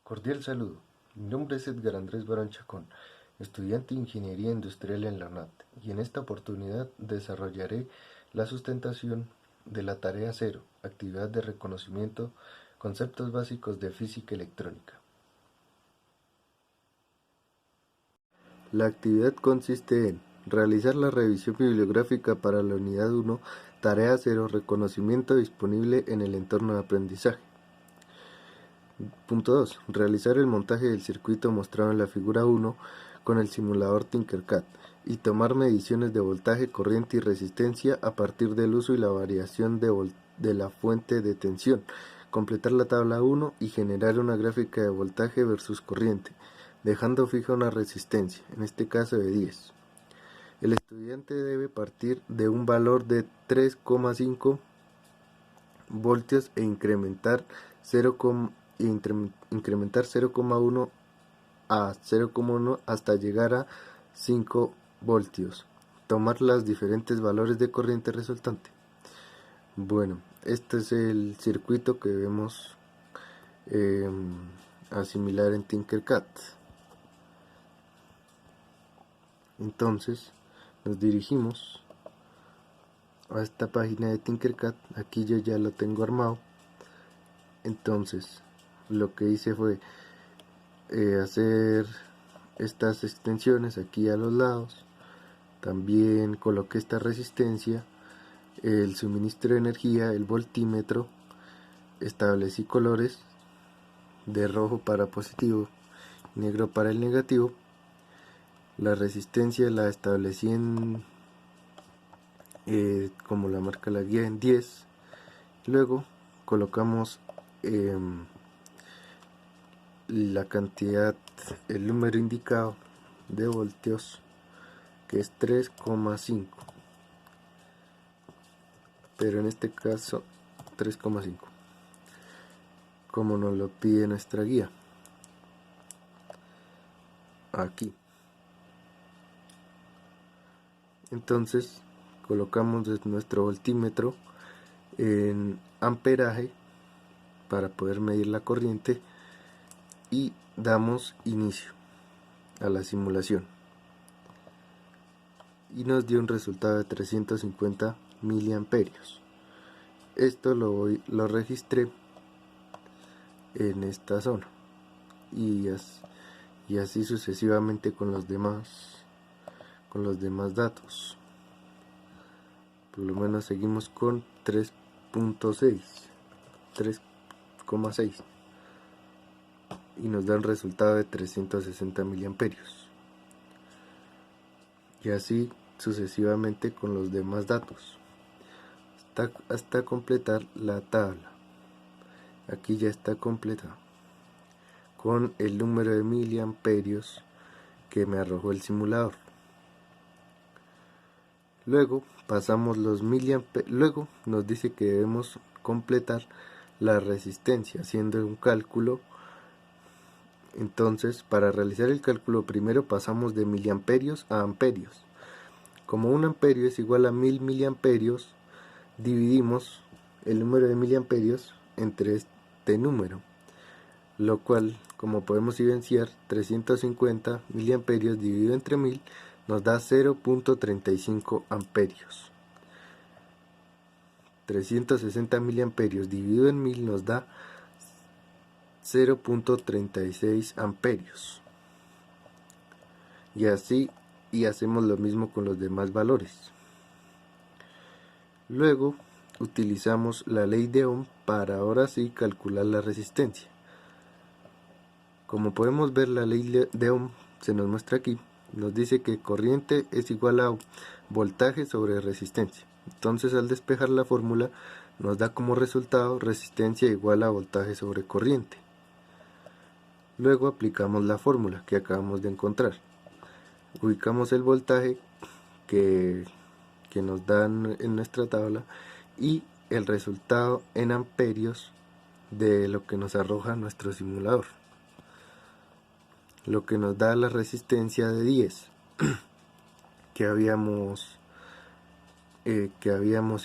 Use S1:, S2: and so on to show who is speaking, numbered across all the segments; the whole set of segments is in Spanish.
S1: Cordial saludo. Mi nombre es Edgar Andrés Barón Chacón, estudiante de Ingeniería Industrial en la UNAT, y en esta oportunidad desarrollaré la sustentación de la tarea 0, actividad de reconocimiento, conceptos básicos de física electrónica. La actividad consiste en realizar la revisión bibliográfica para la unidad 1, tarea 0, reconocimiento disponible en el entorno de aprendizaje. Punto 2. Realizar el montaje del circuito mostrado en la figura 1 con el simulador Tinkercad y tomar mediciones de voltaje, corriente y resistencia a partir del uso y la variación de la fuente de tensión. Completar la tabla 1 y generar una gráfica de voltaje versus corriente, dejando fija una resistencia, en este caso de 10. El estudiante debe partir de un valor de 3,5 voltios e incrementar 0,1 a 0,1 hasta llegar a 5 voltios. Tomar los diferentes valores de corriente resultante. Bueno, este es el circuito que debemos asimilar en Tinkercad. Entonces nos dirigimos a esta página de Tinkercad. Aquí yo ya lo tengo armado. Entonces lo que hice fue hacer estas extensiones aquí a los lados. También coloqué esta resistencia, el suministro de energía, el voltímetro. Establecí colores de rojo para positivo, negro para el negativo. La resistencia la establecí en como la marca la guía, en 10. Luego colocamos la cantidad, el número indicado de voltios, que es 3,5, pero en este caso 3,5 como nos lo pide nuestra guía. Aquí entonces colocamos nuestro voltímetro en amperaje para poder medir la corriente y damos inicio a la simulación y nos dio un resultado de 350 miliamperios. Esto lo registré en esta zona y así sucesivamente con los demás datos. Por lo menos seguimos con 3,6 y nos da un resultado de 360 miliamperios, y así sucesivamente con los demás datos hasta completar la tabla. Aquí ya está completa con el número de miliamperios que me arrojó el simulador. Luego pasamos los luego nos dice que debemos completar la resistencia haciendo un cálculo. Entonces, para realizar el cálculo primero pasamos de miliamperios a amperios. Como un amperio es igual a 1000 miliamperios, dividimos el número de miliamperios entre este número, lo cual, como podemos evidenciar, 350 miliamperios dividido entre 1000 nos da 0,35 amperios. 360 miliamperios dividido en 1000 nos da 0,36 amperios. Y así, hacemos lo mismo con los demás valores. Luego utilizamos la ley de Ohm para ahora sí calcular la resistencia. Como podemos ver, la ley de Ohm se nos muestra aquí. Nos dice que corriente es igual a voltaje sobre resistencia. Entonces, al despejar la fórmula, nos da como resultado resistencia igual a voltaje sobre corriente. Luego aplicamos la fórmula que acabamos de encontrar. Ubicamos el voltaje que nos dan en nuestra tabla y el resultado en amperios de lo que nos arroja nuestro simulador, lo que nos da la resistencia de 10 que habíamos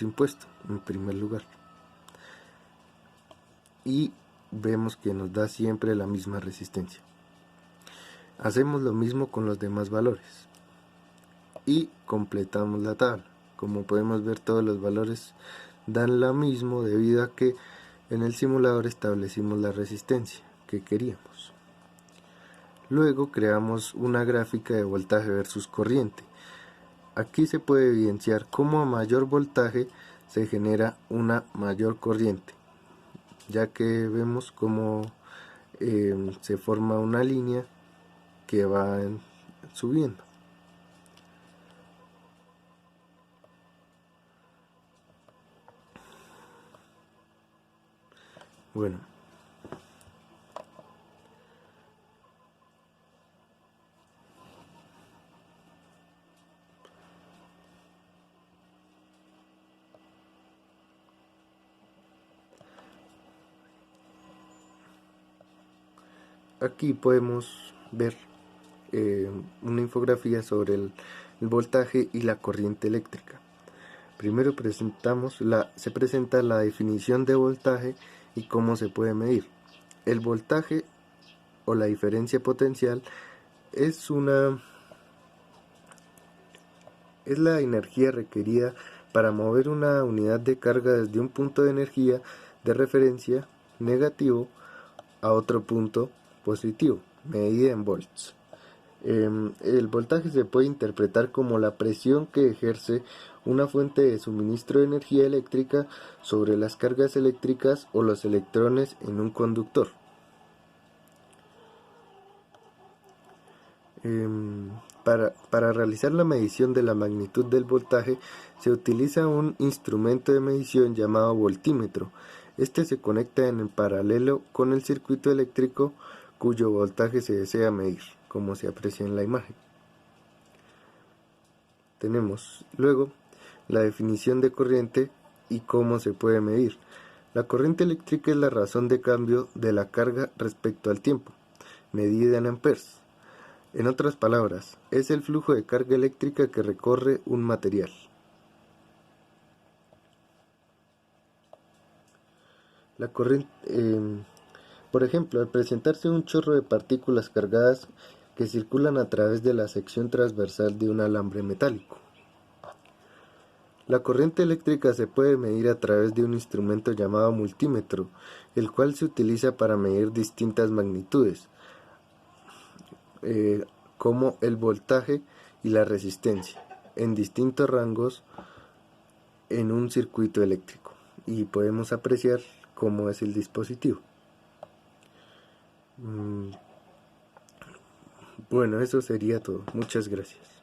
S1: impuesto en primer lugar. Y vemos que nos da siempre la misma resistencia. Hacemos lo mismo con los demás valores y completamos la tabla. Como podemos ver, todos los valores dan lo mismo debido a que en el simulador establecimos la resistencia que queríamos. Luego creamos una gráfica de voltaje versus corriente. Aquí se puede evidenciar cómo a mayor voltaje se genera una mayor corriente, ya que vemos cómo se forma una línea que va subiendo. Bueno, aquí podemos ver una infografía sobre el voltaje y la corriente eléctrica. Primero se presenta la definición de voltaje y cómo se puede medir. El voltaje o la diferencia potencial es la energía requerida para mover una unidad de carga desde un punto de energía de referencia negativo a otro punto positivo, medida en volts. El voltaje se puede interpretar como la presión que ejerce una fuente de suministro de energía eléctrica sobre las cargas eléctricas o los electrones en un conductor. Para realizar la medición de la magnitud del voltaje se utiliza un instrumento de medición llamado voltímetro. Este se conecta en paralelo con el circuito eléctrico cuyo voltaje se desea medir, como se aprecia en la imagen. Tenemos luego la definición de corriente y cómo se puede medir. La corriente eléctrica es la razón de cambio de la carga respecto al tiempo, medida en amperes. En otras palabras, es el flujo de carga eléctrica que recorre un material. La corriente, por ejemplo, al presentarse un chorro de partículas cargadas que circulan a través de la sección transversal de un alambre metálico. La corriente eléctrica se puede medir a través de un instrumento llamado multímetro, el cual se utiliza para medir distintas magnitudes, como el voltaje y la resistencia, en distintos rangos en un circuito eléctrico, y podemos apreciar cómo es el dispositivo. Bueno, eso sería todo. Muchas gracias.